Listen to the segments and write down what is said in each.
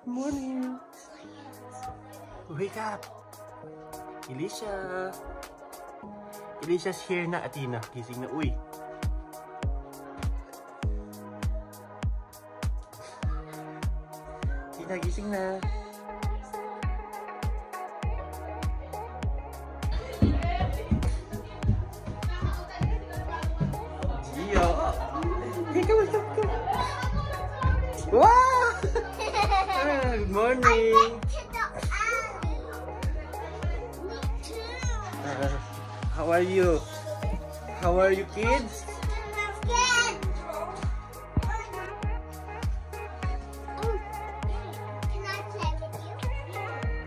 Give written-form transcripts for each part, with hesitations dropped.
Morning. Wake up. Elisha. Elisha's here na, Athena. Gising na, uy. Athena, gising na. Gio. Hey, come on, come on. Wow! Good morning. How are you? How are you, kids?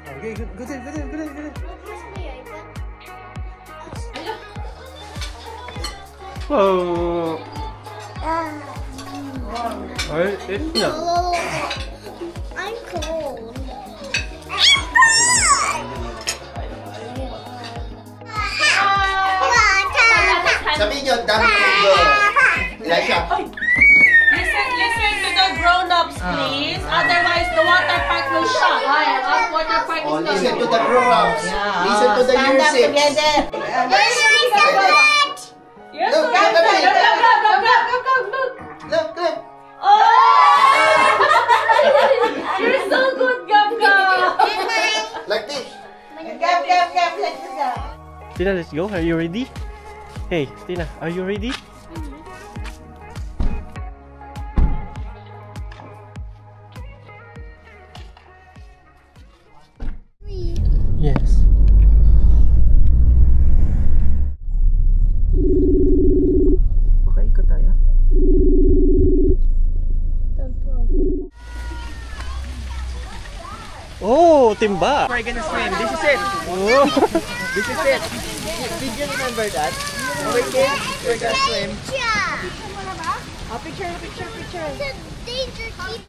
Okay, good day. Whoa! Alright, it's no. I'm cold. Sabihin nyo, dami ko. Elisha. Listen to the grown-ups, please. Otherwise, the water park will shut. Water park is not. Listen to the grown-ups. Listen to the year 6. Yes, Look. Oh! You're so good, Gabga. Like this. Tina, let's go. Are you ready? Hey, Tina, are you ready? Yes. Okay, ikot tayo. Oh, timba! We're gonna swim. This is it. Oh. This is it. Did you remember that? Okay, kids, we're gonna swim. A picture. It's a danger keep.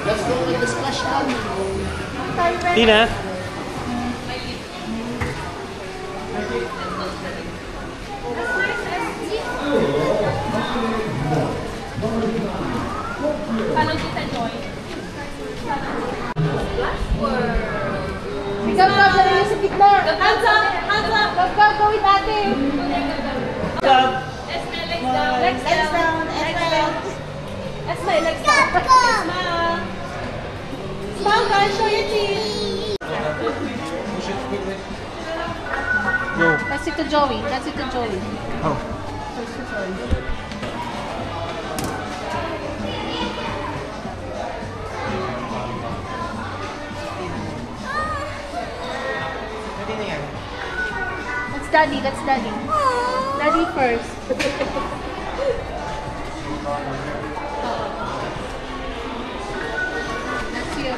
Let's go with the splash down. Tina? Hello, Tita Joy. Ikaw na lang sa gitna. Hands up! Hands up! Gawin natin. Legs down. Esme, legs down. Smile, guys. Show your teeth. Go. That's it to Joey. Oh. That's Daddy. Daddy first. That's you.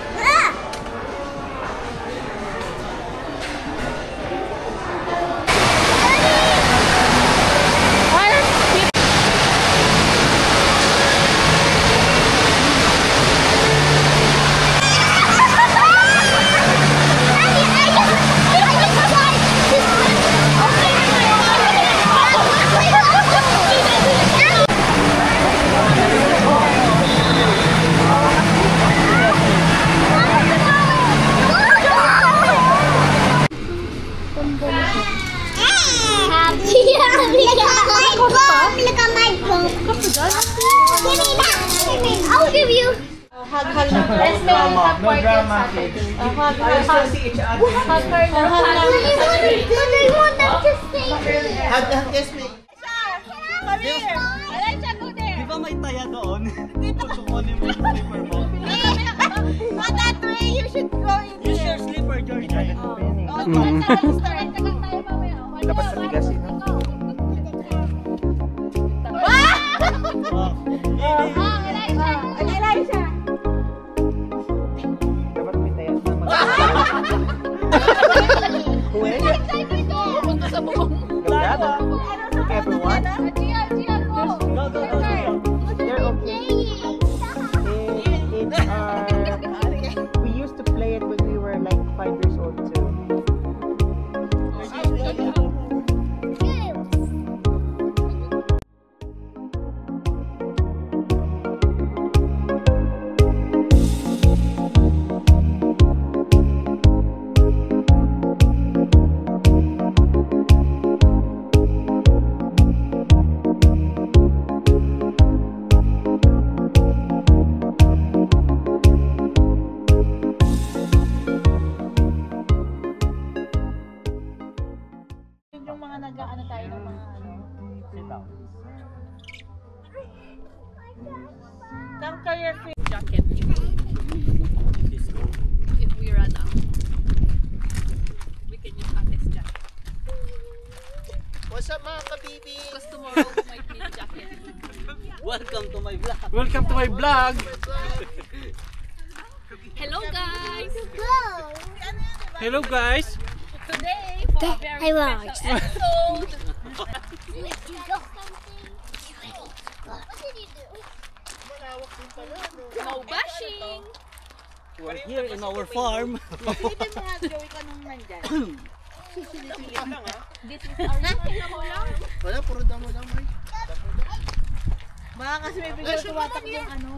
Look at my phone. Give me that. I'll give you. Hug. Let's make it up for kids. Hug. I want them to stay here. Hug, kiss me. Come here. Alexa, go there. Di ba may taya doon? Kukunin mo yung slipper mo. Not that way. You should go in Use here. your slipper, George. Dapat sa tigasin, no? Elijah. Dapat may taya. Pupunta sa bubong. Everyone? Go. They're okay. We Welcome to my vlog. Hello guys! Go. Hello guys. Today, for a very Hey, Raj. special episode, no bashing! We're here in our farm. This is our farm. Wala, puro damo lang, May. Baka kasi may biglang tumatakbong ano.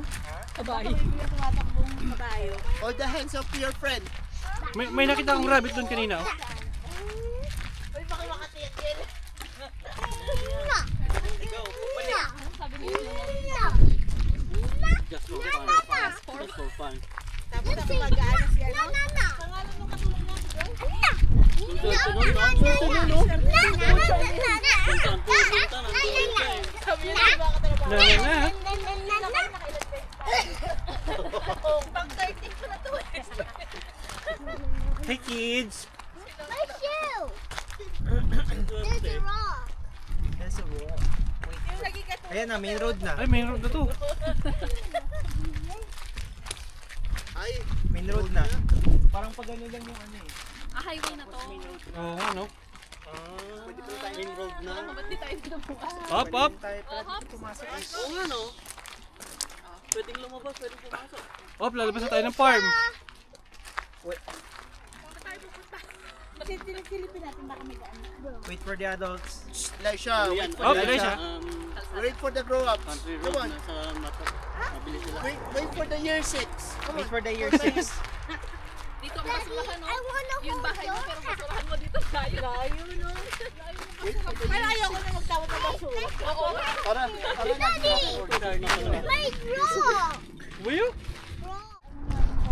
Abay. May biglang tumatakbong kabayo. Hold the hands of your friend. May nakita akong rabbit doon kanina. Oh. Uy, baka makatiyan. Just for fun. Just for fun. Tapos ako mag-ano siya, no? Na. Pang 13 ko na to eh. Hey kids. My shoe. There's a rock. That's a walk. Yung lagi ka to. Ayan na, main road na. Ay, may road na to. Ay, Main road na. Parang pag ano lang yung ano eh. Highway na to. Oo, ano? Pwede pa tayo main road na. Ba't di tayo bumukas? Up, up. Tayo pala pumasok. Oo nga no. Pwedeng lumabas, pwedeng pumasok. Up, lalabas na tayo ng farm. Silipin natin baka may gaan. Wait for the adults. Elisha, wait for, Oh, the, Elisha. wait for the grow-ups. Country Come road on. na sa mata. Mabilis sila. Wait for the year 6. Come Wait on. for the year 6. Dito ang basurahan, no? I wanna Yung hold bahay mo, your pero basurahan mo dito tayo. Layo, no? Pero ayoko na magtawag ng basura. Oo. Tara, tara na. My rock. Will you?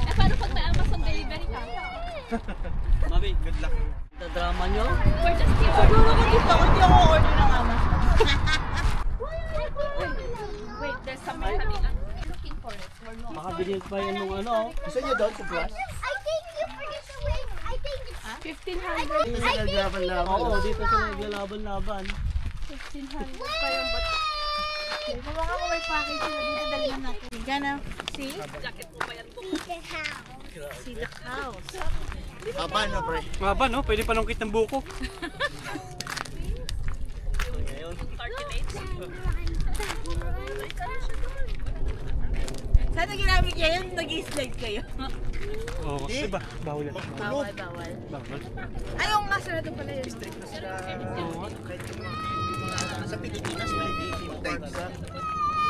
Eh, paano pag may Amazon delivery ka? Mami, good luck. Sa drama nyo. We're just here. Siguro ko dito, hindi ako order ng ama. Wait, there's somewhere kami looking for it. We're not. Baka binil pa yan nung ano. Gusto niyo doon sa grass? I think you forget the way. I think it's 1,500. Dito sila naglaban-laban. Oo, dito sila naglalaban-laban. 1,500 pa yung bat. Baka kung may package sila dito, dalhin natin. Gana, see? Jacket mo pa yan. See the house. Haba no, pre. Maba, no? Pwede panungkit ng buko. Sana ginamit niya yun, nag-slide kayo. Oo, diba? Bawal yan. Bawal, bawal. Bawal. Ayaw nga, sarado pala yun. Oo, Kahit yung mga sa Pilipinas, may dating types.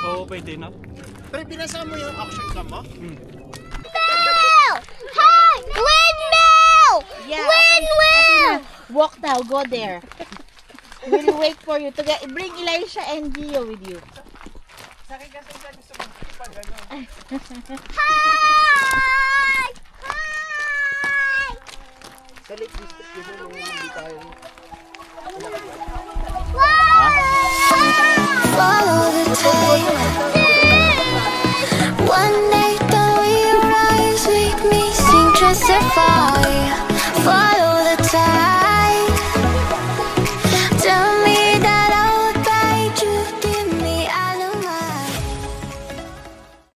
oo, pwede na. Pre, binasa mo yung action cam mo? windmill. Hi, windmill. Yeah, Windmill. Walk now, go there. We'll wait for you to get, bring Elisha and Gio with you. Hi. Hi. Sa Lake District, yun yung hindi tayo.